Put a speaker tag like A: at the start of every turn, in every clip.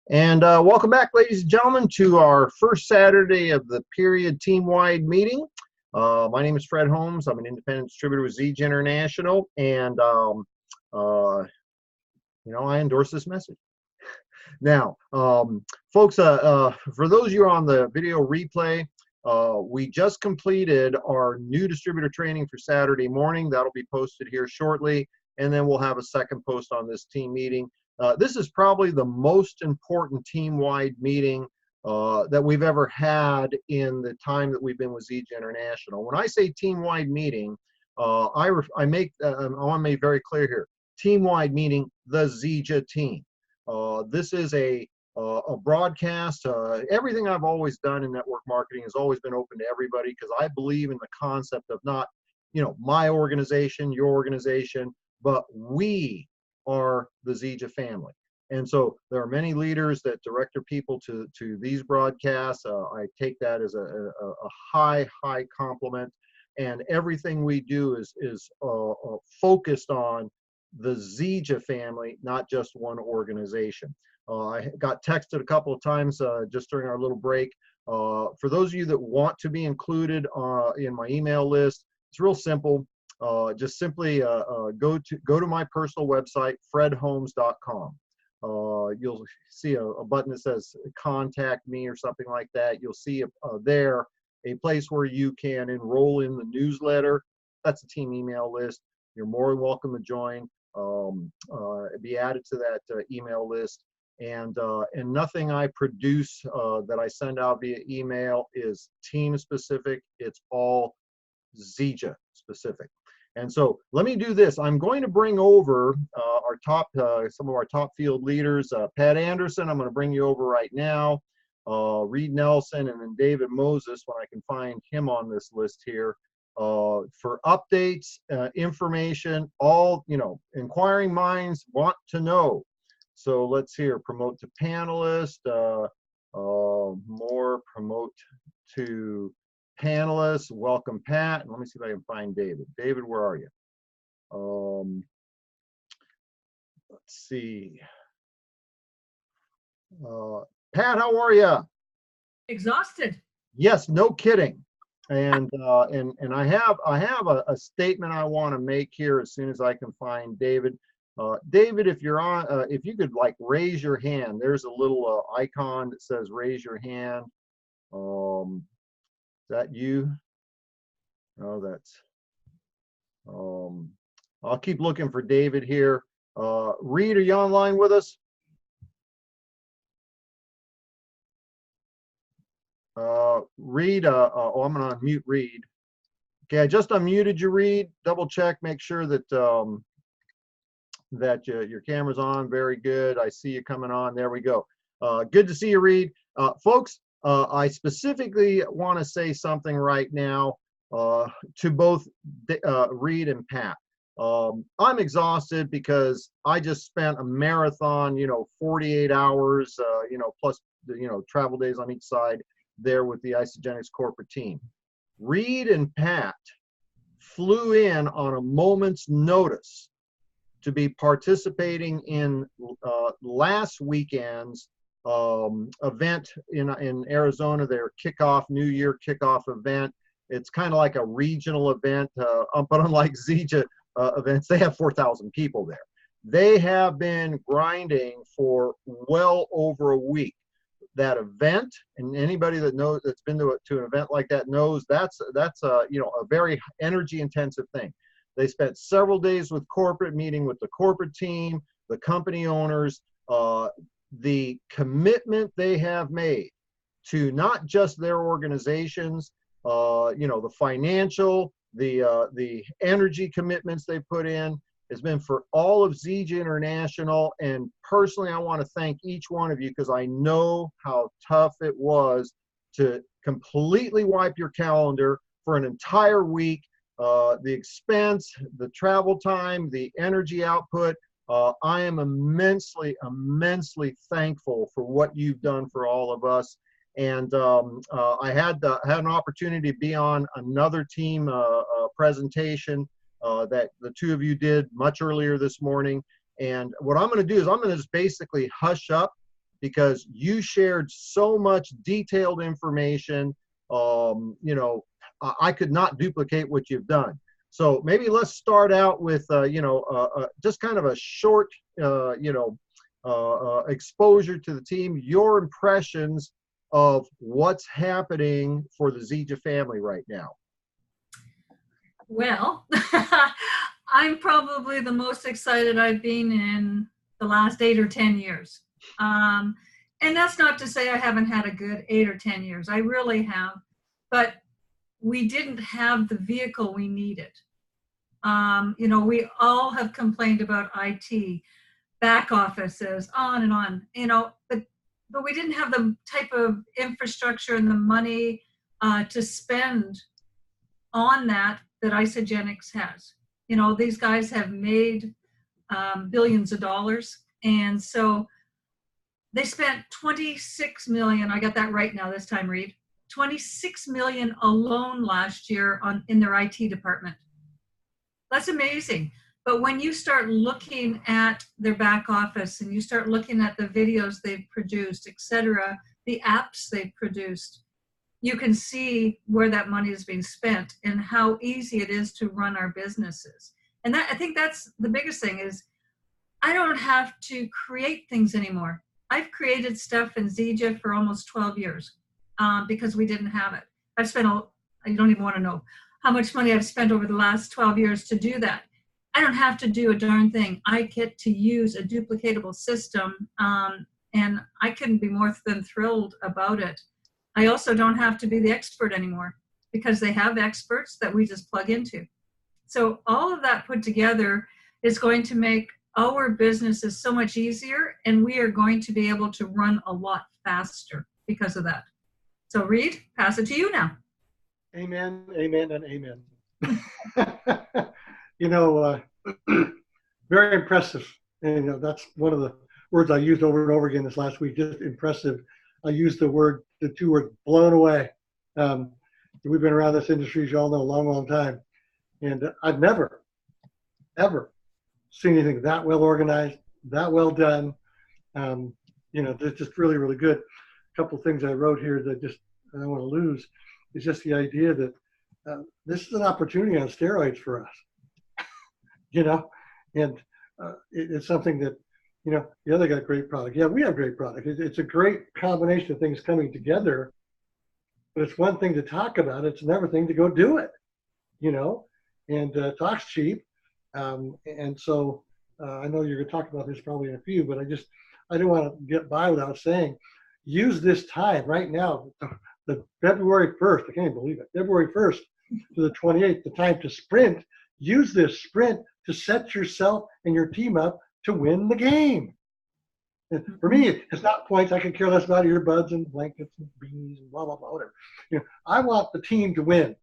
A: And welcome back, ladies and gentlemen, to our first Saturday of the period team-wide meeting. My name is Fred Holmes. I'm an independent distributor with Zeege International, and I endorse this message. Now, folks, for those of you on the video replay, we just completed our new distributor training for Saturday morning. That'll be posted here shortly, and then we'll have a second post on this team meeting. This is probably the most important team-wide meeting that we've ever had in the time that we've been with Zeege International. When I say team-wide meeting, I want to make very clear here. Team-wide meaning the Zeege team. This is a broadcast. Everything I've always done in network marketing has always been open to everybody because I believe in the concept of not, my organization, your organization, but we are the Zeege family. And so there are many leaders that direct their people to these broadcasts. I take that as a high compliment. And everything we do is focused on the Zeege family, not just one organization. I got texted a couple of times just during our little break. For those of you that want to be included in my email list, it's real simple. Just simply go to my personal website, fredholmes.com. You'll see a button that says contact me or something like that. You'll see there a place where you can enroll in the newsletter. That's the team email list. You're more than welcome to join, be added to that email list. And nothing I produce that I send out via email is team specific. It's all Zeege specific. And so let me do this. I'm going to bring over some of our top field leaders. Pat Andersen, I'm going to bring you over right now. Reid Nelson, and then David Moses, when I can find him on this list here, for updates, information, all, inquiring minds want to know. So let's hear, promote to panelist, more promote to panelists. Welcome, Pat. And let me see if I can find David. David, where are you? Let's see. Pat, how are you?
B: Exhausted.
A: Yes, no kidding. And I have a statement I want to make here as soon as I can find David. David, if you're on, if you could raise your hand. There's a little icon that says raise your hand. Is that you? Oh, that's. I'll keep looking for David here. Reid, are you online with us? Reid, oh, I'm gonna unmute Reid. Okay, I just unmuted you, Reid. Double check, make sure that your camera's on. Very good. I see you coming on. There we go. Good to see you, Reid. Folks, I specifically want to say something right now to both Reid and Pat. I'm exhausted because I just spent a marathon, 48 hours, plus travel days on each side there with the Isagenix corporate team. Reid and Pat flew in on a moment's notice to be participating in last weekend's event in Arizona, their New Year kickoff event. It's kind of like a regional event, but unlike Zeege events, they have 4,000 people there. They have been grinding for well over a week. That event, and anybody that knows that's been to an event like that knows that's a very energy intensive thing. They spent several days with corporate, meeting with the corporate team, the company owners, the commitment they have made to not just their organizations, the financial, the energy commitments they put in has been for all of Zeege International. And personally, I want to thank each one of you because I know how tough it was to completely wipe your calendar for an entire week. The expense, the travel time, the energy output. I am immensely thankful for what you've done for all of us. And I had an opportunity to be on another team presentation that the two of you did much earlier this morning. And what I'm going to do is I'm going to just basically hush up because you shared so much detailed information. You know, I could not duplicate what you've done. So maybe let's start out with, just kind of a short, exposure to the team, your impressions of what's happening for the Zija family right now.
B: Well, I'm probably the most excited I've been in the last 8 or 10 years. And that's not to say I haven't had a good 8 or 10 years. I really have. But we didn't have the vehicle we needed. We all have complained about IT, back offices, on and on, but we didn't have the type of infrastructure and the money to spend on that Isagenix has. These guys have made billions of dollars. And so they spent 26 million. I got that right now this time, Reid. 26 million alone last year in their IT department. That's amazing. But when you start looking at their back office and you start looking at the videos they've produced, etc., the apps they've produced, you can see where that money is being spent and how easy it is to run our businesses. And I think that's the biggest thing is I don't have to create things anymore. I've created stuff in Zija for almost 12 years because we didn't have it. I've spent, you don't even want to know how much money I've spent over the last 12 years to do that. I don't have to do a darn thing. I get to use a duplicatable system, and I couldn't be more than thrilled about it. I also don't have to be the expert anymore because they have experts that we just plug into. So all of that put together is going to make our businesses so much easier, and we are going to be able to run a lot faster because of that. So Reid, pass it to you now.
C: Amen, amen, and amen. Very impressive. And that's one of the words I used over and over again this last week, just impressive. I used the two words, blown away. We've been around this industry, as you all know, a long, long time. And I've never, ever seen anything that well organized, that well done. They're just really, really good. A couple of things I wrote here that I don't want to lose is just the idea that this is an opportunity on steroids for us. And it's something that, the other got great product. Yeah, we have great product. It's a great combination of things coming together, but it's one thing to talk about. It's another thing to go do it, and talk's cheap. And so I know you're going to talk about this probably in a few, but I don't want to get by without saying, use this time right now, the February 1st, I can't even believe it, February 1st to the 28th, the time to sprint. Use this sprint to set yourself and your team up to win the game. And for me, it's not points. I could care less about earbuds and blankets and beanies and blah, blah, blah, whatever. I want the team to win.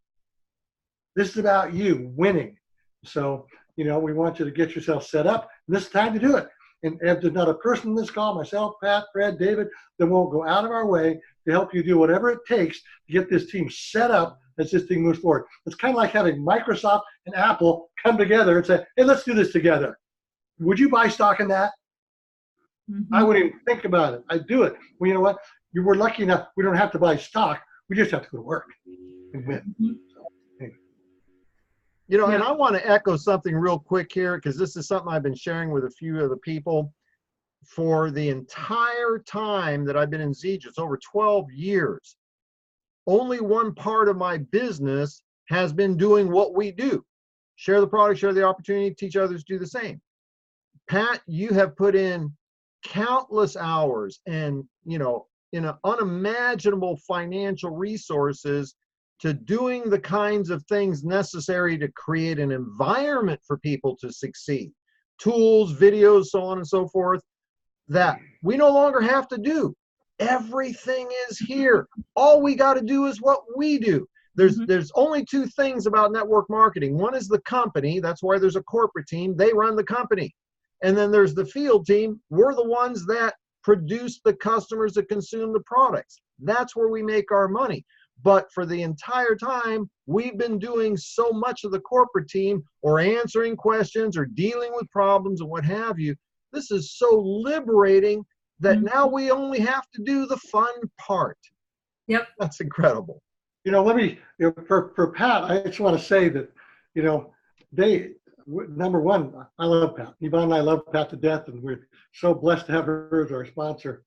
C: This is about you winning. So, we want you to get yourself set up. And this is the time to do it. And if there's not a person in this call, myself, Pat, Fred, David, that won't go out of our way to help you do whatever it takes to get this team set up as this thing moves forward. It's kind of like having Microsoft and Apple come together and say, hey, let's do this together. Would you buy stock in that? Mm-hmm. I wouldn't even think about it. I'd do it. Well, you know what? We're lucky enough. We don't have to buy stock. We just have to go to work and win.
B: Mm-hmm.
C: So, anyway.
A: And I want to echo something real quick here, because this is something I've been sharing with a few of the people. For the entire time that I've been in Zija, it's over 12 years, only one part of my business has been doing what we do. Share the product, share the opportunity, teach others to do the same. Pat, you have put in countless hours and, in unimaginable financial resources to doing the kinds of things necessary to create an environment for people to succeed. Tools, videos, so on and so forth, that we no longer have to do. Everything is here. All we got to do is what we do. There's only two things about network marketing. One is the company. That's why there's a corporate team. They run the company. And then there's the field team. We're the ones that produce the customers that consume the products. That's where we make our money. But for the entire time, we've been doing so much of the corporate team, or answering questions or dealing with problems and what have you. This is so liberating that now we only have to do the fun part.
B: Yep.
A: That's incredible.
C: Let me, for Pat, I just want to say that, number one, I love Pat. Yvonne and I love Pat to death, and we're so blessed to have her as our sponsor.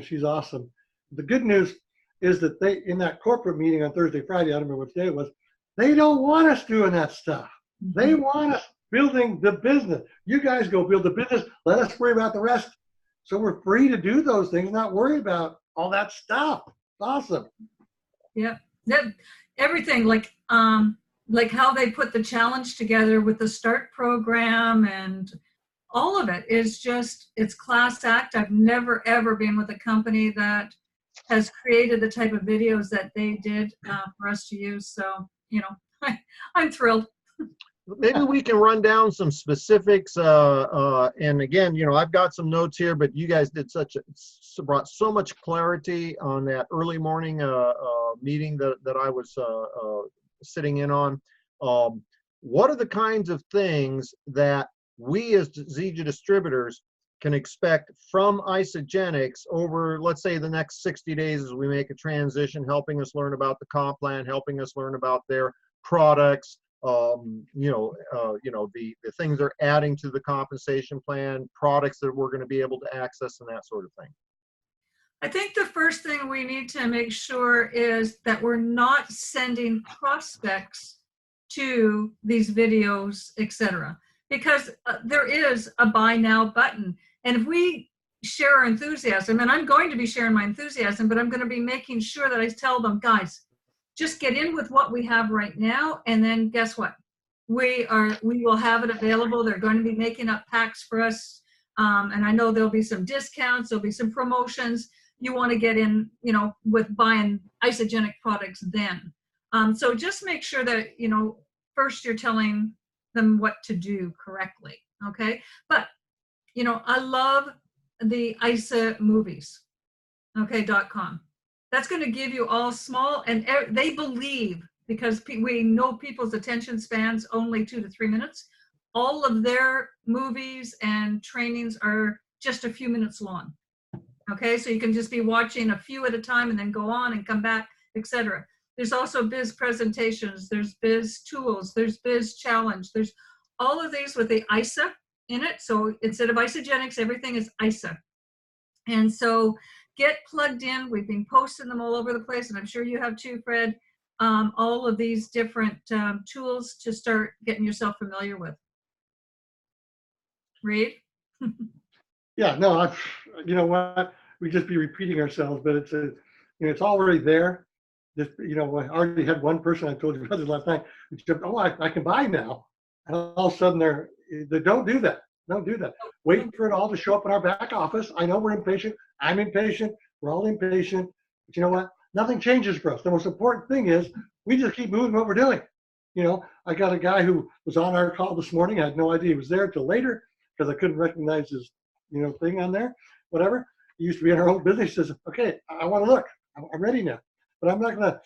C: She's awesome. The good news is that they, in that corporate meeting on Thursday, Friday, I don't remember which day it was, they don't want us doing that stuff. They want us building the business. You guys go build the business. Let us worry about the rest. So we're free to do those things, not worry about all that stuff. It's awesome.
B: Yeah. Everything like how they put the challenge together with the START program, and all of it is just, it's class act. I've never, ever been with a company that has created the type of videos that they did for us to use. So, I'm thrilled.
A: Maybe we can run down some specifics. And again, I've got some notes here, but you guys did brought so much clarity on that early morning meeting that I was sitting in on. What are the kinds of things that we as Zija distributors can expect from Isagenix over, let's say, the next 60 days as we make a transition, helping us learn about the comp plan, helping us learn about their products, the things they're adding to the compensation plan, products that we're going to be able to access, and that sort of thing?
B: I think the first thing we need to make sure is that we're not sending prospects to these videos, etc., because there is a buy now button. And if we share our enthusiasm, and I'm going to be sharing my enthusiasm, but I'm going to be making sure that I tell them, guys, just get in with what we have right now, and then guess what? We will have it available. They're going to be making up packs for us, and I know there'll be some discounts, there'll be some promotions. You want to get in, with buying Isagenix products then. So just make sure that, first you're telling them what to do correctly, okay? But, I love the ISA movies, okay, .com. That's going to give you all small, and they believe, because we know people's attention spans only 2 to 3 minutes, all of their movies and trainings are just a few minutes long. Okay, so you can just be watching a few at a time and then go on and come back, etc. There's also biz presentations, there's biz tools, there's biz challenge, there's all of these with the ISA in it. So instead of Isagenix, everything is ISA. And so get plugged in. We've been posting them all over the place, and I'm sure you have too, Fred. All of these different tools to start getting yourself familiar with. Reid?
C: Yeah, no, you know what? We just be repeating ourselves, but it's already there. Just, I already had one person, I told you about this last night, who said, oh, I can buy now. And all of a sudden they don't do that. Don't do that. Wait for it all to show up in our back office. I know we're impatient. I'm impatient. We're all impatient. But you know what? Nothing changes for us. The most important thing is we just keep moving what we're doing. I got a guy who was on our call this morning. I had no idea he was there till later because I couldn't recognize his, thing on there, whatever. He used to be in our old business. He says, okay, I want to look. I'm ready now. But I'm not going to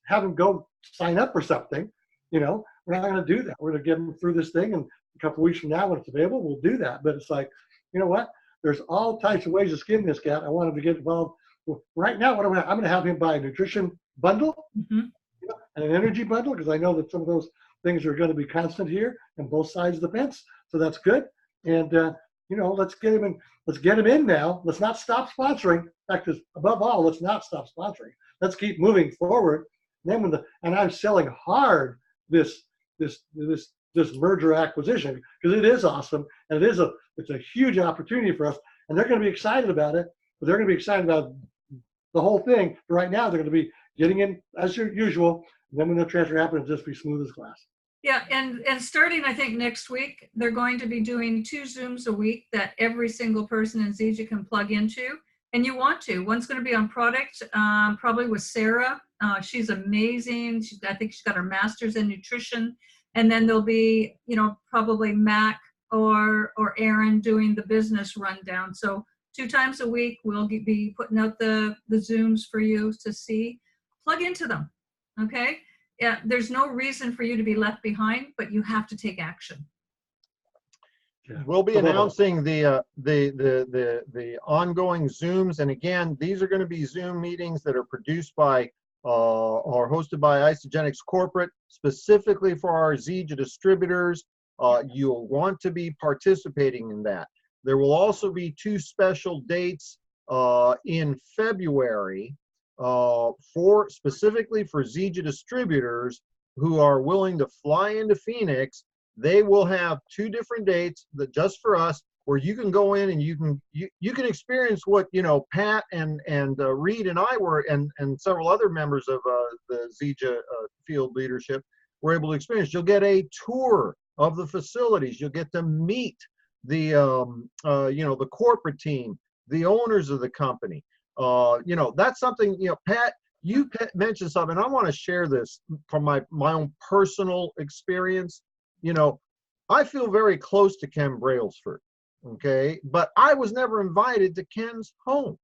C: have him go sign up for something. We're not going to do that. We're going to get him through this thing, and a couple of weeks from now when it's available, we'll do that. But it's like, you know what? There's all types of ways to skin this cat. I want him to get involved. Well, right now, I'm going to have him buy a nutrition bundle and an energy bundle, because I know that some of those things are going to be constant here on both sides of the fence. So that's good. And, let's get him in. Let's get him in now. Let's not stop sponsoring. In fact, above all, let's not stop sponsoring. Let's keep moving forward. And then and I'm selling hard this merger acquisition, because it is awesome, and it's a huge opportunity for us, and they're going to be excited about it. But they're going to be excited about the whole thing. But right now, they're going to be getting in as usual. And then when the transfer happens, it'll just be smooth as glass.
B: Yeah, and starting, I think, next week, they're going to be doing 2 Zooms a week that every single person in Zija can plug into. And you want to. One's going to be on product, probably with Sarah. She's amazing. I think she's got her master's in nutrition. And then there'll be, probably Mac or Aaron doing the business rundown. So 2 times a week, we'll be putting out the Zooms for you to see. Plug into them, okay? Yeah, there's no reason for you to be left behind, but you have to take action.
C: Yeah.
A: we'll be announcing the ongoing Zooms. And again, these are going to be Zoom meetings that are produced by or hosted by Isagenix Corporate, specifically for our Zija distributors. You'll want to be participating in that. There will also be 2 special dates in February specifically for Zija distributors who are willing to fly into Phoenix. They will have 2 different dates that just for us, where you can go in and you can experience what, you know, Pat and Reid and I were, and several other members of the Zija field leadership were able to experience. You'll get a tour of the facilities. You'll get to meet the you know, the corporate team, the owners of the company. You know, that's something, you know, Pat, you mentioned something. I want to share this from my own personal experience. You know, I feel very close to Ken Brailsford, okay, but I was never invited to Ken's home.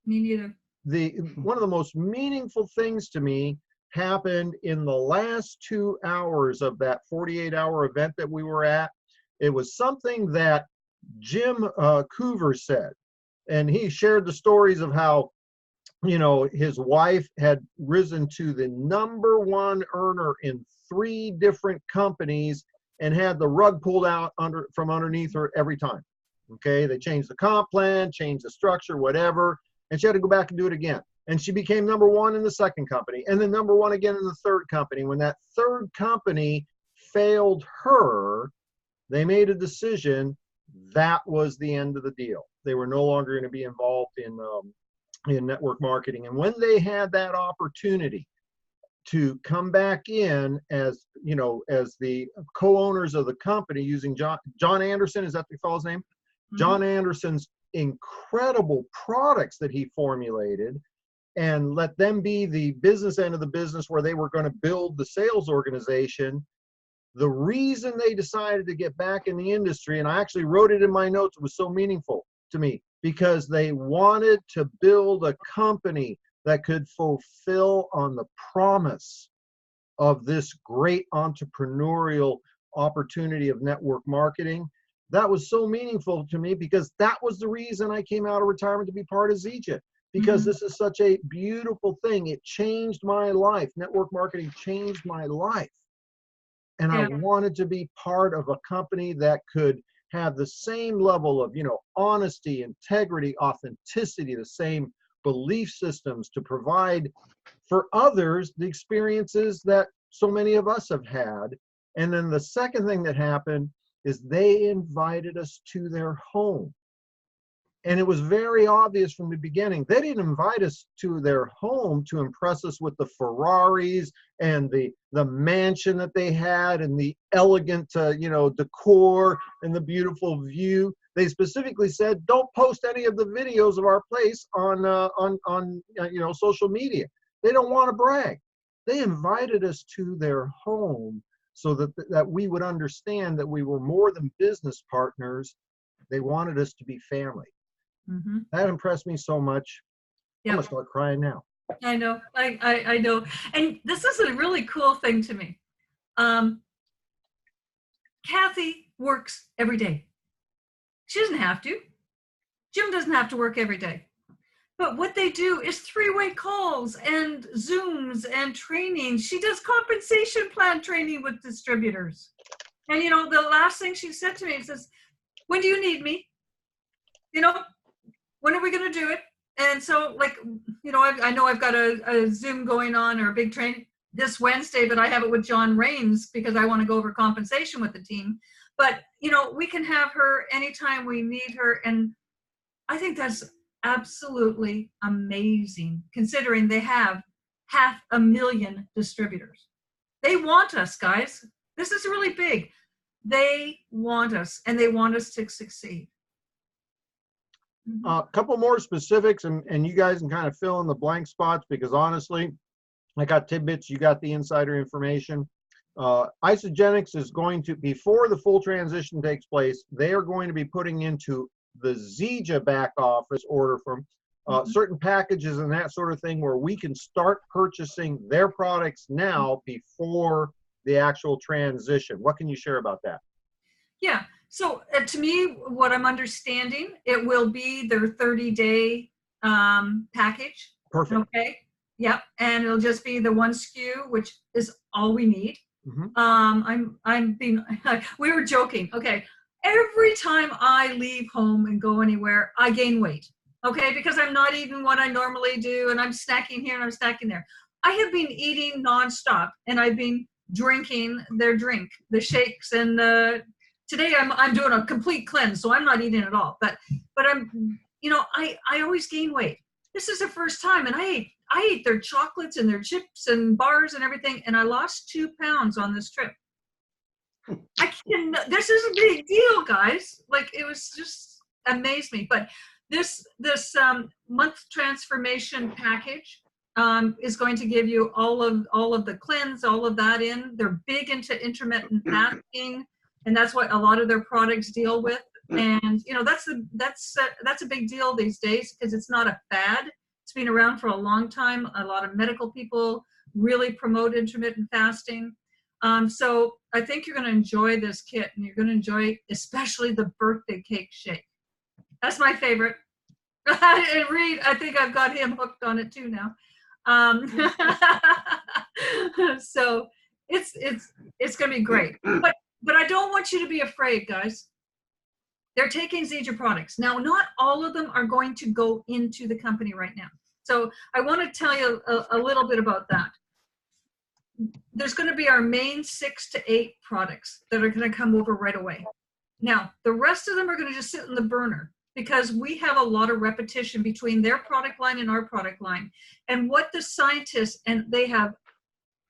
B: Me neither.
A: One of the most meaningful things to me happened in the last 2 hours of that 48-hour event that we were at. It was something that Jim Coover said, and he shared the stories of how, you know, his wife had risen to the #1 earner in 3 different companies and had the rug pulled out from underneath her every time. Okay, they changed the comp plan, changed the structure, whatever, and she had to go back and do it again. And she became #1 in the 2nd company, and then #1 again in the 3rd company. When that 3rd company failed her, they made a decision. That was the end of the deal. They were no longer going to be involved in network marketing. And when they had that opportunity to come back in as, you know, as the co-owners of the company using John Andersen, is that the fellow's name? Mm-hmm. John Andersen's incredible products that he formulated, and let them be the business end of the business where they were going to build the sales organization. The reason they decided to get back in the industry, and I actually wrote it in my notes, it was so meaningful to me, because they wanted to build a company that could fulfill on the promise of this great entrepreneurial opportunity of network marketing. That was so meaningful to me, because that was the reason I came out of retirement to be part of Zija, because this is such a beautiful thing. It changed my life. Network marketing changed my life. And I wanted to be part of a company that could have the same level of, you know, honesty, integrity, authenticity, the same belief systems to provide for others the experiences that so many of us have had. And then the second thing that happened is they invited us to their home. And it was very obvious from the beginning. They didn't invite us to their home to impress us with the Ferraris and the mansion that they had and the elegant, you know, decor and the beautiful view. They specifically said, don't post any of the videos of our place on you know, social media. They don't want to brag. They invited us to their home so that we would understand that we were more than business partners. They wanted us to be family. That impressed me so much. I'm gonna start crying now.
B: I know. I know. And this is a really cool thing to me. Kathy works every day. She doesn't have to. Jim doesn't have to work every day. But what they do is 3-way calls and Zooms and training. She does compensation plan training with distributors. And, you know, the last thing she said to me says, when do you need me? You know, when are we going to do it? And so, like, you know, I know I've got a Zoom going on, or a big training this Wednesday, but I have it with John Raines because I want to go over compensation with the team. But, you know, we can have her anytime we need her. And I think that's absolutely amazing, considering they have 500,000 distributors. They want us, guys. This is really big. They want us, and they want us to succeed.
A: A couple more specifics, and you guys can kind of fill in the blank spots, because honestly, I got tidbits, you got the insider information. Isagenix is going to, before the full transition takes place, they are going to be putting into the Zija back office order from certain packages and that sort of thing, where we can start purchasing their products now before the actual transition. What can you share about that?
B: Yeah. To me, what I'm understanding, it will be their 30-day package.
A: Perfect.
B: Okay. Yep. And it'll just be the one SKU, which is all we need. I'm being, we were joking. Okay. Every time I leave home and go anywhere, I gain weight. Okay. Because I'm not eating what I normally do, and I'm snacking here and I'm snacking there. I have been eating nonstop, and I've been drinking their drink, the shakes, and today I'm doing a complete cleanse, so I'm not eating at all. But I'm, I always gain weight. This is the first time, and I ate their chocolates and their chips and bars and everything, and I lost 2 pounds on this trip. This is a big deal, guys. Like, it was just amazed me. But this month transformation package is going to give you all of the cleanse, all of that in. They're big into intermittent fasting, and that's what a lot of their products deal with. And that's a big deal these days, because it's not a fad. It's been around for a long time. A lot of medical people really promote intermittent fasting. So I think you're going to enjoy this kit, and you're going to enjoy especially the birthday cake shake. That's my favorite. And Reid, I think I've got him hooked on it too now. So it's going to be great. But I don't want you to be afraid, guys. They're taking Zija products. Now, not all of them are going to go into the company right now. So I want to tell you a little bit about that. There's going to be our main 6 to 8 products that are going to come over right away. Now, the rest of them are going to just sit in the burner, because we have a lot of repetition between their product line and our product line. And what the scientists, and they have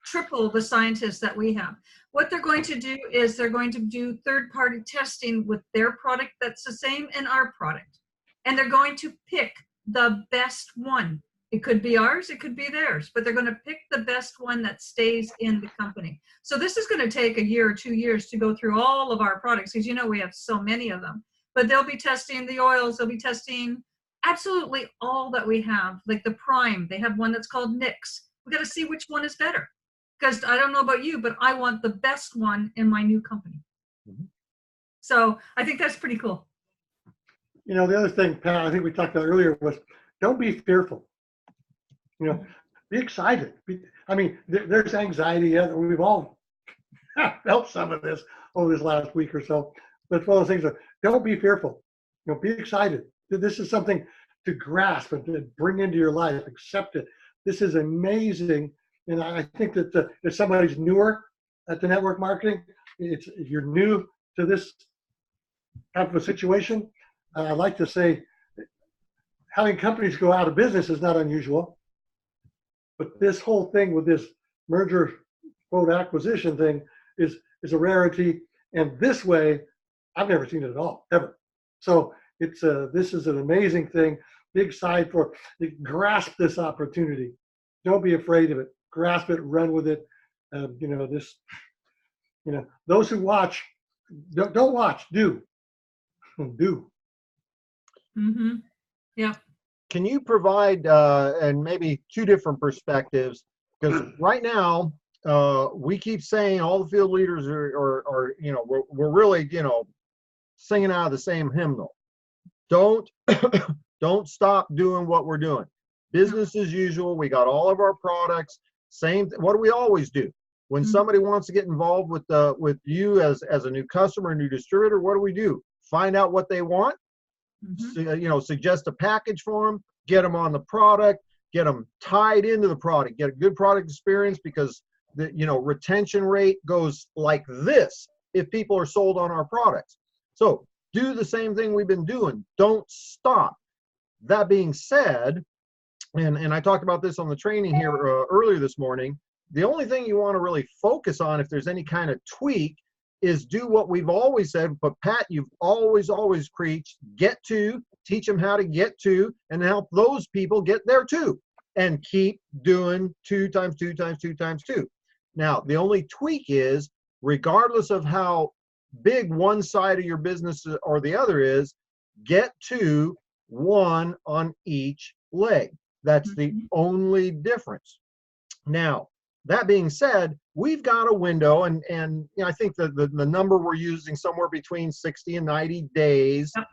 B: triple the scientists that we have, what they're going to do is they're going to do third-party testing with their product that's the same and our product. And they're going to pick the best one. It could be ours, it could be theirs, but they're going to pick the best one that stays in the company. So this is going to take a year or 2 years to go through all of our products, because we have so many of them. But they'll be testing the oils, they'll be testing absolutely all that we have, like the Prime. They have one that's called Nix. We got to see which one is better, because I don't know about you, but I want the best one in my new company. So I think that's pretty cool.
C: The other thing, Pat, I think we talked about earlier was, don't be fearful. Be excited. There's anxiety. We've all felt some of this over this last week or so. But it's one of those things that, don't be fearful. Be excited. This is something to grasp and to bring into your life. Accept it. This is amazing. And I think that if somebody's newer at the network marketing, if you're new to this type of a situation, I like to say, having companies go out of business is not unusual. But this whole thing with this merger, quote, acquisition thing is a rarity. And this way, I've never seen it at all, ever. So this is an amazing thing. Big side for grasp this opportunity. Don't be afraid of it. Grasp it, run with it. Those who watch, don't watch, do. Do.
B: Mm-hmm. Yeah.
A: Can you provide, and maybe 2 different perspectives? Because right now, we keep saying all the field leaders are we're really, singing out of the same hymnal. Don't stop doing what we're doing. Business as usual. We got all of our products. What do we always do? When somebody wants to get involved with you as a new customer, a new distributor, what do? Find out what they want. Suggest a package for them, get them on the product, get them tied into the product, get a good product experience, because the retention rate goes like this if people are sold on our products. So do the same thing we've been doing. Don't stop. That being said, and I talked about this on the training here earlier this morning, the only thing you want to really focus on, if there's any kind of tweak, is do what we've always said. But Pat, you've always preached, teach them how to get to, and help those people get there too. And keep doing 2 times 2 times 2 times 2. Now, the only tweak is, regardless of how big one side of your business or the other is, get to 1 on each leg. That's the only difference. Now, that being said, we've got a window, and you know, I think the number we're using somewhere between 60 and 90 days.
B: Yep.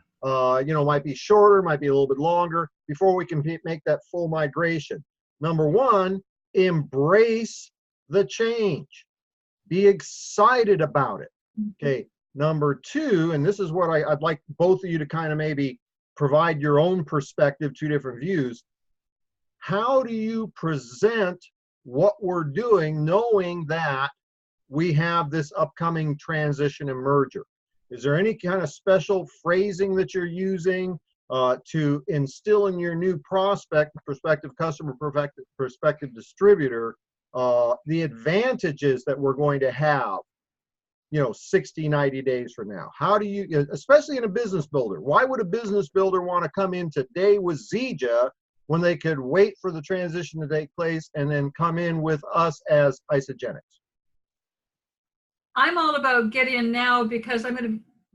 A: You know, might be shorter, might be a little bit longer before we can make that full migration. Number one, embrace the change. Be excited about it. Okay. Number two, and this is what I'd like both of you to kind of maybe provide your own perspective, two different views. How do you present what we're doing, knowing that we have this upcoming transition and merger? Is there any kind of special phrasing that you're using to instill in your new prospective customer, prospective distributor, the advantages that we're going to have, you know, 60, 90 days from now? How do you, especially in a business builder, why would a business builder want to come in today with Zija when they could wait for the transition to take place and then come in with us as Isagenix?
B: I'm all about get in now because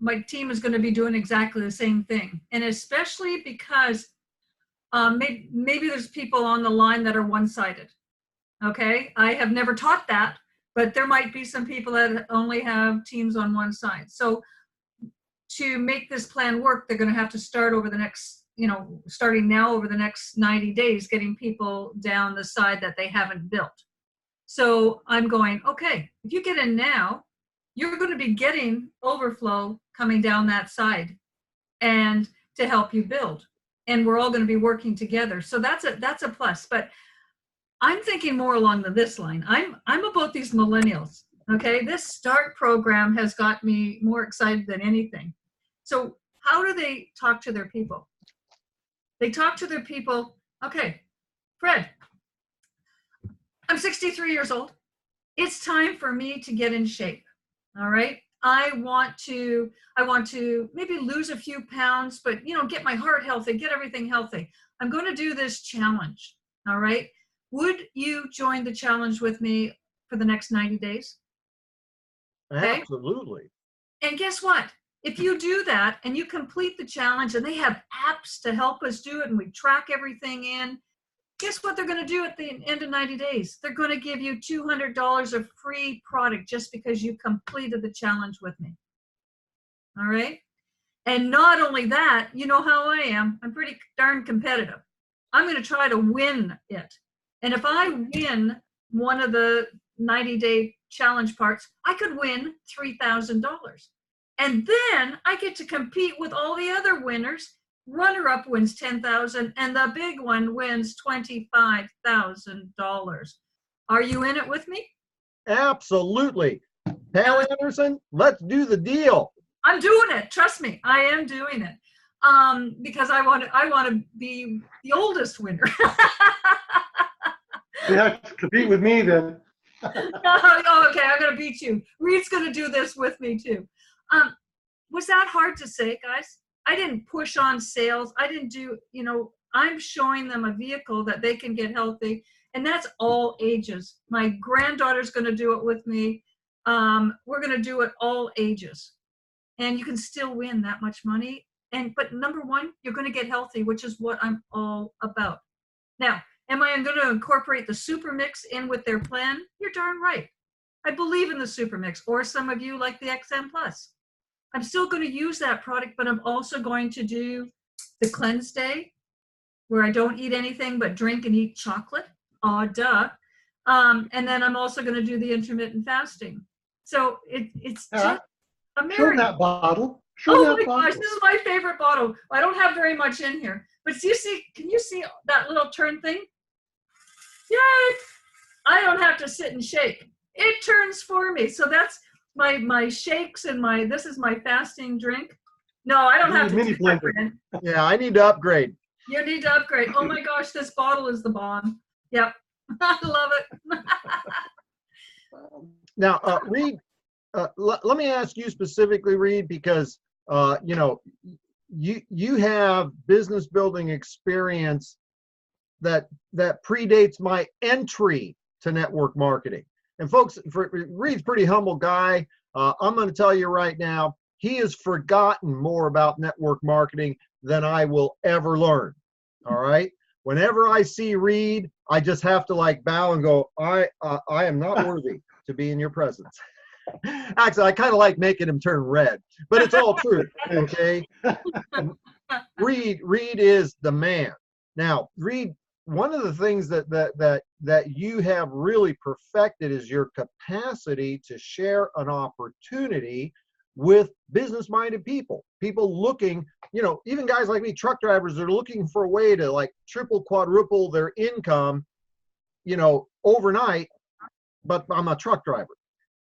B: my team is going to be doing exactly the same thing. And especially because maybe there's people on the line that are one-sided. Okay. I have never taught that, but there might be some people that only have teams on one side. So to make this plan work, they're going to have to start over the next, you know, starting now over the next 90 days, getting people down the side that they haven't built. So I'm going, okay, if you get in now, you're going to be getting overflow coming down that side and to help you build. And we're all going to be working together. So that's a plus. But I'm thinking more along this line. I'm about these millennials. Okay. This START program has got me more excited than anything. So how do they talk to their people? They talk to their people. Okay, Fred, I'm 63 years old. It's time for me to get in shape. All right. I want to maybe lose a few pounds, but, you know, get my heart healthy, get everything healthy. I'm going to do this challenge. All right. Would you join the challenge with me for the next 90 days?
A: Okay? Absolutely.
B: And guess what? If you do that and you complete the challenge and they have apps to help us do it and we track everything in, guess what they're going to do at the end of 90 days? They're going to give you $200 of free product just because you completed the challenge with me. All right. And not only that, you know how I am. I'm pretty darn competitive. I'm going to try to win it. And if I win one of the 90-day challenge parts, I could win $3,000. And then I get to compete with all the other winners. Runner-up wins $10,000 and the big one wins $25,000. Are you in it with me?
A: Absolutely. Pat Andersen, let's do the deal.
B: I'm doing it. Trust me, I am doing it. Because I want to be the oldest winner.
C: You have to compete with me then.
B: Oh, okay, I'm gonna beat you. Reid's gonna do this with me too. Was that hard to say, guys? I didn't push on sales. I didn't do, you know, I'm showing them a vehicle that they can get healthy, and that's all ages. My granddaughter's going to do it with me. We're going to do it all ages, and you can still win that much money. But number one, you're going to get healthy, which is what I'm all about. Now, am I going to incorporate the super mix in with their plan? You're darn right. I believe in the super mix, or some of you like the XM Plus. I'm still going to use that product, but I'm also going to do the cleanse day where I don't eat anything but drink and eat chocolate. Oh, duh. And then I'm also going to do the intermittent fasting. So it's just a
C: Show that bottle.
B: Oh my gosh, this is my favorite bottle. I don't have very much in here. But can you see that little turn thing? Yay! I don't have to sit and shake. It turns for me. So that's my shakes and this is my fasting drink. No, I don't have to do that.
A: Yeah, I need to upgrade.
B: You need to upgrade. Oh my gosh, this bottle is the bomb. Yep. I love it.
A: Now, Reid, let me ask you specifically, Reid, because you know, you have business building experience that predates my entry to network marketing. And folks, Reid's a pretty humble guy. I'm going to tell you right now, he has forgotten more about network marketing than I will ever learn. All right. whenever I see Reid, I just have to like bow and go, I am not worthy to be in your presence. Actually, I kind of like making him turn red, but it's all true. Okay. Reid is the man. Now, Reid, one of the things that you have really perfected is your capacity to share an opportunity with business-minded people looking, even guys like me, truck drivers, are looking for a way to like triple, quadruple their income, overnight, but I'm a truck driver.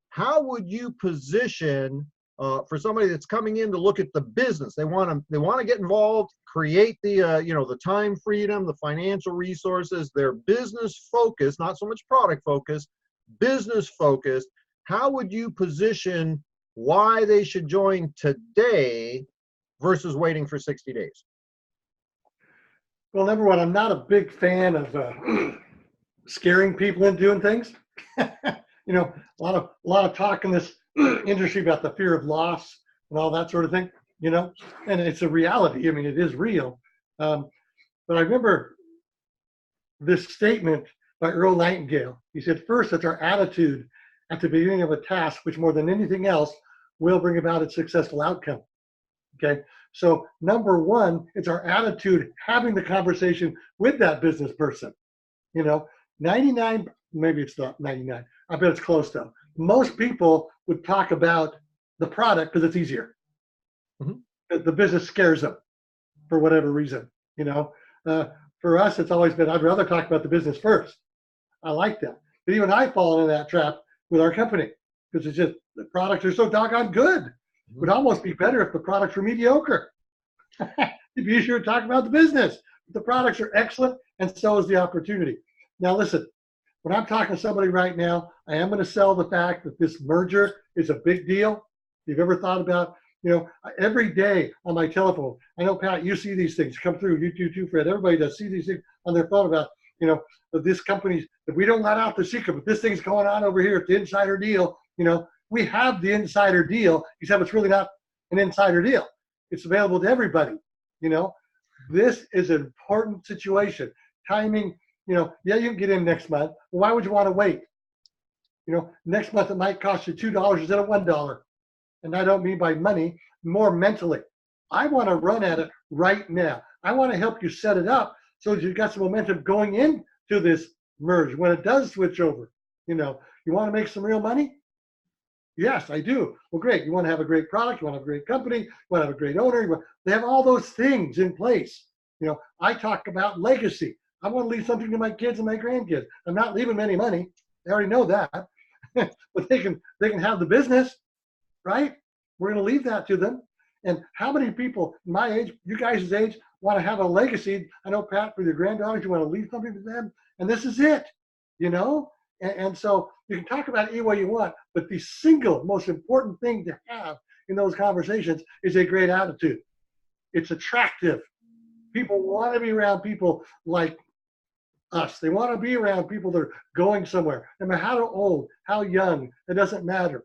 A: How would you position for somebody that's coming in to look at the business? They want to get involved, create the the time freedom, the financial resources. They're business focused, not so much product focused, business focused. How would you position why they should join today versus waiting for 60 days?
C: Well, number one, I'm not a big fan of scaring people into doing things. A lot of talk in this industry about the fear of loss and all that sort of thing, and it's a reality. I mean, it is real. But I remember this statement by Earl Nightingale. He said, first, it's our attitude at the beginning of a task, which more than anything else will bring about its successful outcome. Okay. So number one, it's our attitude having the conversation with that business person. 99, maybe it's not 99. I bet it's close though. Most people would talk about the product because it's easier. Mm-hmm. The business scares them for whatever reason. For us, it's always been, I'd rather talk about the business first. I like that. But even I fall into that trap with our company because it's just the products are so doggone good. It would almost be better if the products were mediocre. It'd be easier to talk about the business. But the products are excellent, and so is the opportunity. Now, listen, when I'm talking to somebody right now, I am going to sell the fact that this merger is a big deal. If you've ever thought about, every day on my telephone, I know, Pat, you see these things come through, you too, Fred. Everybody does see these things on their phone about, that this company's, that we don't let out the secret, but this thing's going on over here. It's the insider deal. We have the insider deal, except it's really not an insider deal. It's available to everybody. This is an important situation. Timing, yeah, you can get in next month. Well, why would you want to wait? Next month it might cost you $2 instead of $1. And I don't mean by money, more mentally. I want to run at it right now. I want to help you set it up so that you've got some momentum going into this merge when it does switch over. You want to make some real money? Yes, I do. Well, great. You want to have a great product. You want to have a great company. You want to have a great owner. They have all those things in place. I talk about legacy. I want to leave something to my kids and my grandkids. I'm not leaving them any money. They already know that. But they can have the business, right? We're going to leave that to them. And how many people my age, you guys' age, want to have a legacy? I know, Pat, for your granddaughters, you want to leave something to them. And this is it, And so you can talk about it any way you want, but the single most important thing to have in those conversations is a great attitude. It's attractive. People want to be around people like us. They want to be around people that are going somewhere. No matter how old, how young, it doesn't matter.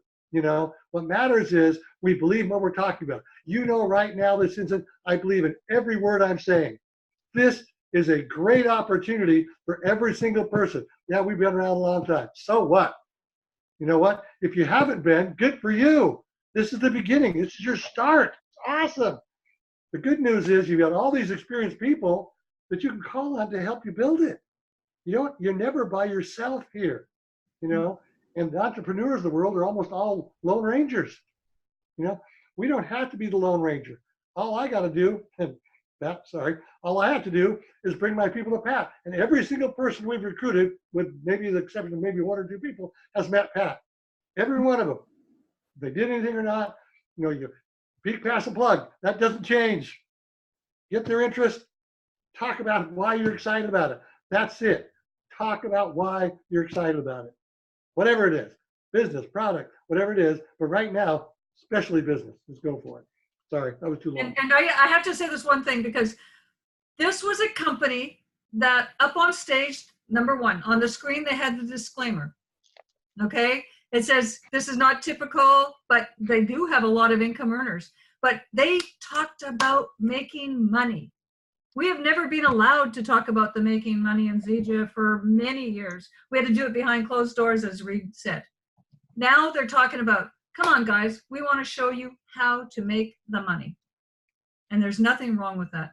C: What matters is we believe what we're talking about. Right now, this instant, I believe in every word I'm saying. This is a great opportunity for every single person. Yeah, we've been around a long time. So what? You know what? If you haven't been, good for you. This is the beginning. This is your start. It's awesome. The good news is you've got all these experienced people that you can call on to help you build it. You're never by yourself here, and the entrepreneurs of the world are almost all lone rangers. We don't have to be the lone ranger. All I got to do, all I have to do is bring my people to Pat. And every single person we've recruited, with maybe the exception of maybe one or two people, has met Pat. Every one of them. If they did anything or not, you peek past the plug. That doesn't change. Get their interest. Talk about why you're excited about it. That's it. Talk about why you're excited about it. Whatever it is. Business, product, whatever it is. But right now, especially business. Let's go for it. Sorry, that was too long.
B: And I have to say this one thing, because this was a company that up on stage, number one, on the screen, they had the disclaimer. Okay. It says, this is not typical, but they do have a lot of income earners. But they talked about making money. We have never been allowed to talk about the making money in Zija for many years. We had to do it behind closed doors, as Reid said. Now they're talking about, come on, guys, we want to show you how to make the money. And there's nothing wrong with that.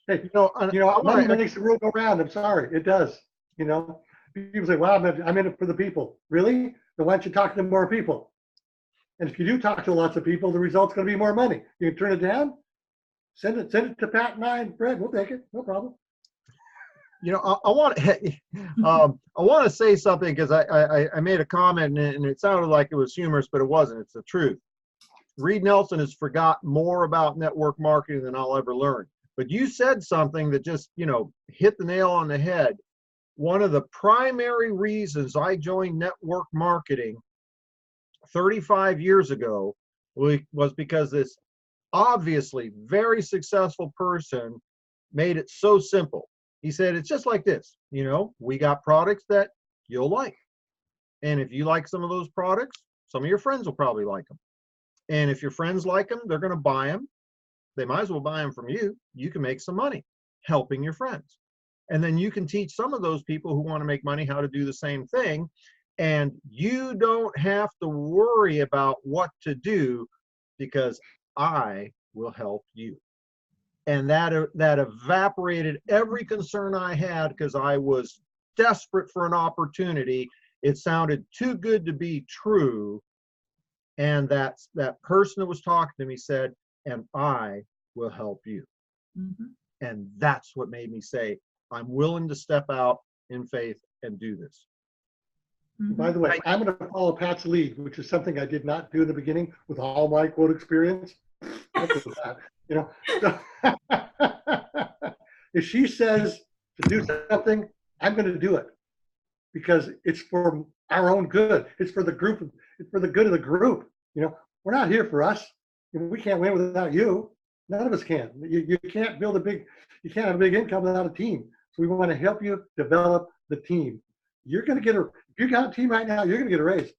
C: Hey, money makes the world go round. I'm sorry, it does. People say, "Well, I'm in it for the people." Really? Then why don't you talk to more people? And if you do talk to lots of people, the result's going to be more money. You can turn it down. Send it to Pat and I and Fred. We'll take it. No problem.
A: I want to say something because I made a comment and it sounded like it was humorous, but it wasn't. It's the truth. Reid Nelson has forgot more about network marketing than I'll ever learn. But you said something that just, hit the nail on the head. One of the primary reasons I joined network marketing 35 years ago was because this obviously very successful person made it so simple. He said, it's just like this, we got products that you'll like. And if you like some of those products, some of your friends will probably like them. And if your friends like them, they're going to buy them. They might as well buy them from you. You can make some money helping your friends. And then you can teach some of those people who want to make money how to do the same thing. And you don't have to worry about what to do because I will help you. And that evaporated every concern I had because I was desperate for an opportunity. It sounded too good to be true. And that person that was talking to me said, and I will help you.
B: Mm-hmm.
A: And that's what made me say, I'm willing to step out in faith and do this.
B: Mm-hmm.
C: By the way, I'm going to follow Pat's lead, which is something I did not do in the beginning with all my quote experience. If she says to do something, I'm going to do it because it's for our own good. It's for the group. It's for the good of the group. We're not here for us. We can't win without you. None of us can. You can't have a big income without a team. So we want to help you develop the team. You're going to get if you got a team right now, you're going to get a raise.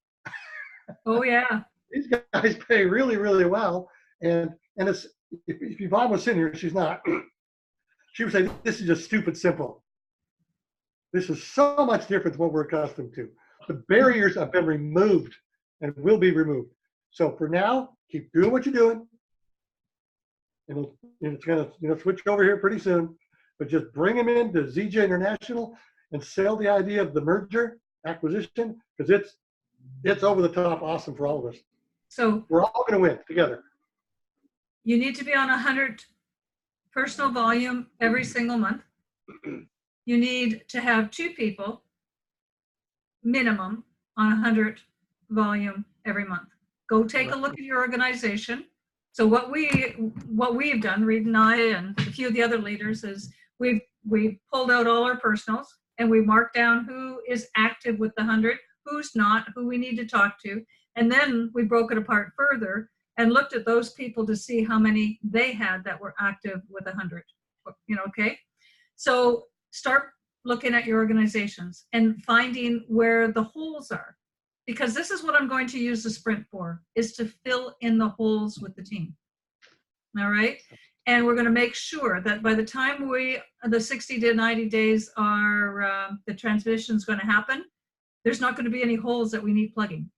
B: Oh yeah.
C: These guys pay really, really well. And it's, if Yvonne was sitting here, she's not, she would say, this is just stupid simple. This is so much different than what we're accustomed to. The barriers have been removed and will be removed. So for now, keep doing what you're doing. And it's going to switch over here pretty soon. But just bring them into Zija International and sell the idea of the merger acquisition because it's over the top awesome for all of us.
B: So
C: we're all going to win together.
B: You need to be on 100 personal volume every single month. You need to have 2 people minimum on 100 volume every month. Go take a look at your organization. So what we've done, Reid and I and a few of the other leaders, is we've pulled out all our personals and we marked down who is active with the 100, who's not, who we need to talk to. And then we broke it apart further and looked at those people to see how many they had that were active with 100, okay? So start looking at your organizations and finding where the holes are. Because this is what I'm going to use the sprint for, is to fill in the holes with the team. All right? And we're going to make sure that by the time the 60 to 90 days are, the transition is going to happen, there's not going to be any holes that we need plugging.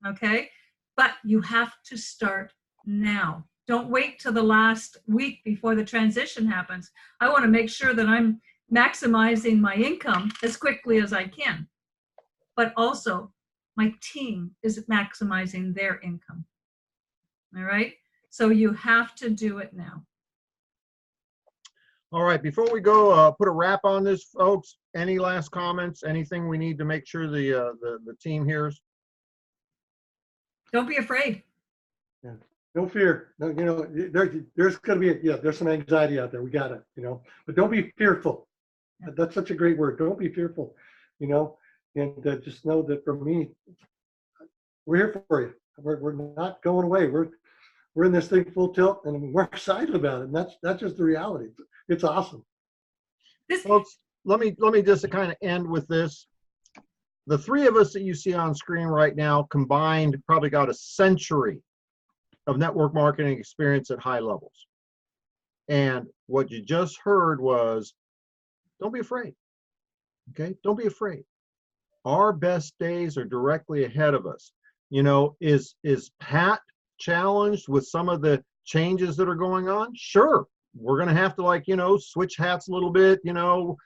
B: Okay? But you have to start now. Don't wait till the last week before the transition happens. I want to make sure that I'm maximizing my income as quickly as I can. But also, my team is maximizing their income. All right? So you have to do it now.
A: All right, before we go put a wrap on this, folks, any last comments? Anything we need to make sure the team hears?
B: Don't be afraid.
C: Yeah. No fear. No, there's going to be, there's some anxiety out there. We got it, but don't be fearful. That's such a great word. Don't be fearful, and just know that for me, we're here for you. We're not going away. We're in this thing full tilt, and we're excited about it. And that's just the reality. It's awesome.
A: Folks, let me just kind of end with this. The 3 of us that you see on screen right now combined probably got a century of network marketing experience at high levels. And what you just heard was, don't be afraid. Okay, don't be afraid. Our best days are directly ahead of us. You know, is Pat challenged with some of the changes that are going on? Sure, we're going to have to, like, you know, switch hats a little bit, you know,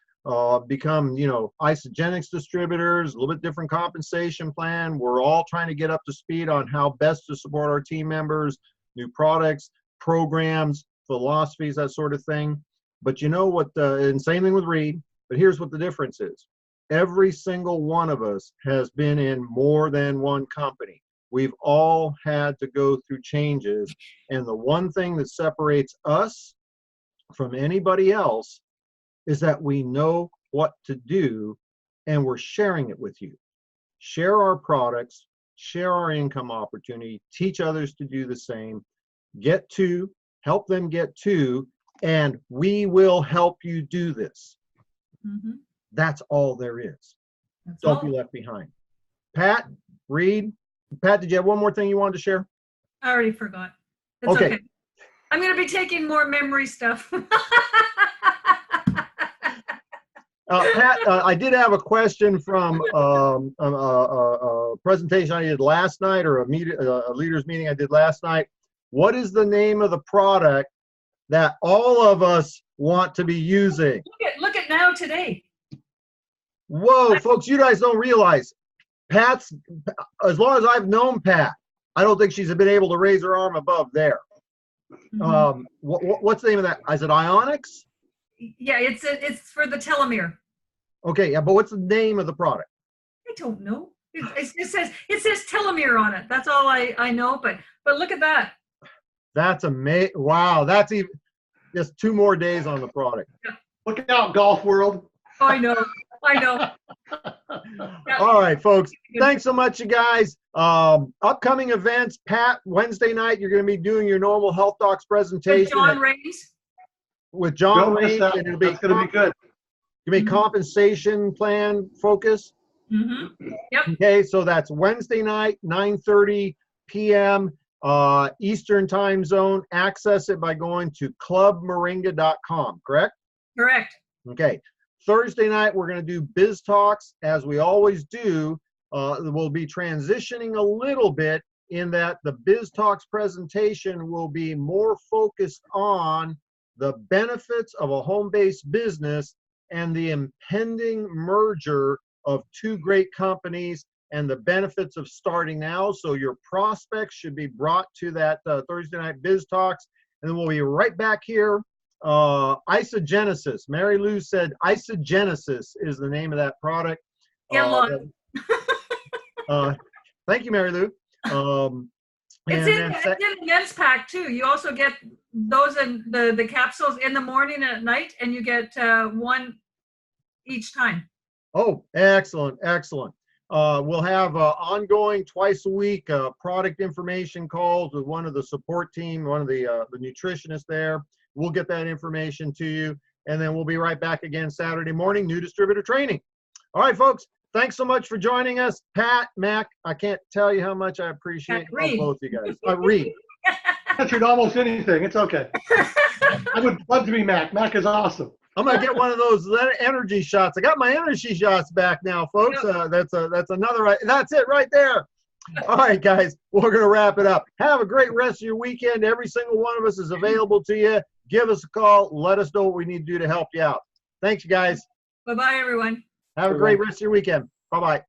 A: become, you know, Isagenix distributors, a little bit different compensation plan. We're all trying to get up to speed on how best to support our team members, new products, programs, philosophies, that sort of thing. But you know what, and same thing with Reid, but here's what the difference is. Every single one of us has been in more than one company. We've all had to go through changes. And the one thing that separates us from anybody else is that we know what to do, and we're sharing it with you. Share our products, share our income opportunity, teach others to do the same, get to, help them get to, and we will help you do this.
B: Mm-hmm.
A: That's all there is.
B: That's
A: Don't
B: all.
A: be left behind. Pat, Reid, Pat, did you have one more thing you wanted to share?
B: I already forgot. It's okay. I'm going to be taking more memory stuff.
A: Pat, I did have a question from a presentation I did last night, or a leaders meeting I did last night. What is the name of the product that all of us want to be using?
B: Look at Now Today.
A: Whoa, folks, you guys don't realize, Pat's, as long as I've known Pat, I don't think she's been able to raise her arm above there.
B: Mm-hmm.
A: What's the name of that? Is it Isagenix?
B: Yeah, it's for the telomere.
A: Okay, yeah, but what's the name of the product?
B: I don't know. It says telomere on it. That's all I know. But look at that.
A: That's amazing. Wow, that's even just 2 more days on the product.
B: Yeah.
C: Look out, golf world.
B: Oh, I know. Yeah.
A: All right, folks. Thanks so much, you guys. Upcoming events, Pat, Wednesday night, you're going to be doing your normal Health Docs presentation.
B: With John Raines.
A: With John
C: Don't miss
A: Reid.
C: that.
A: And it'll be,
C: That's going to be good.
A: It'll be compensation plan focus.
B: Mm-hmm. Yep.
A: Okay, so that's Wednesday night, 9:30 p.m. Eastern time zone. Access it by going to clubmoringa.com, correct?
B: Correct.
A: Okay. Thursday night, we're going to do Biz Talks, as we always do. We'll be transitioning a little bit in that the Biz Talks presentation will be more focused on the benefits of a home-based business and the impending merger of 2 great companies and the benefits of starting now. So your prospects should be brought to that Thursday night Biz Talks. And then we'll be right back here. Isagenesis. Mary Lou said Isagenesis is the name of that product. Thank you, Mary Lou.
B: It's in a men's pack too. You also get those in the capsules in the morning and at night, and you get 1 each time.
A: Oh, excellent, excellent. We'll have ongoing twice a week product information calls with one of the support team, one of the nutritionists there. We'll get that information to you, and then we'll be right back again Saturday morning, new distributor training. All right, folks, thanks so much for joining us. Pat, Mac, I can't tell you how much I appreciate both of you guys. Reid.
C: Answered almost anything. It's okay. I would love to be Mac. Mac is awesome.
A: I'm gonna get one of those energy shots. I got my energy shots back now, folks. That's another. That's it right there. All right, guys, we're gonna wrap it up. Have a great rest of your weekend. Every single one of us is available to you. Give us a call. Let us know what we need to do to help you out. Thanks, you guys.
B: Bye-bye, everyone.
A: Have a great rest of your weekend. Bye-bye.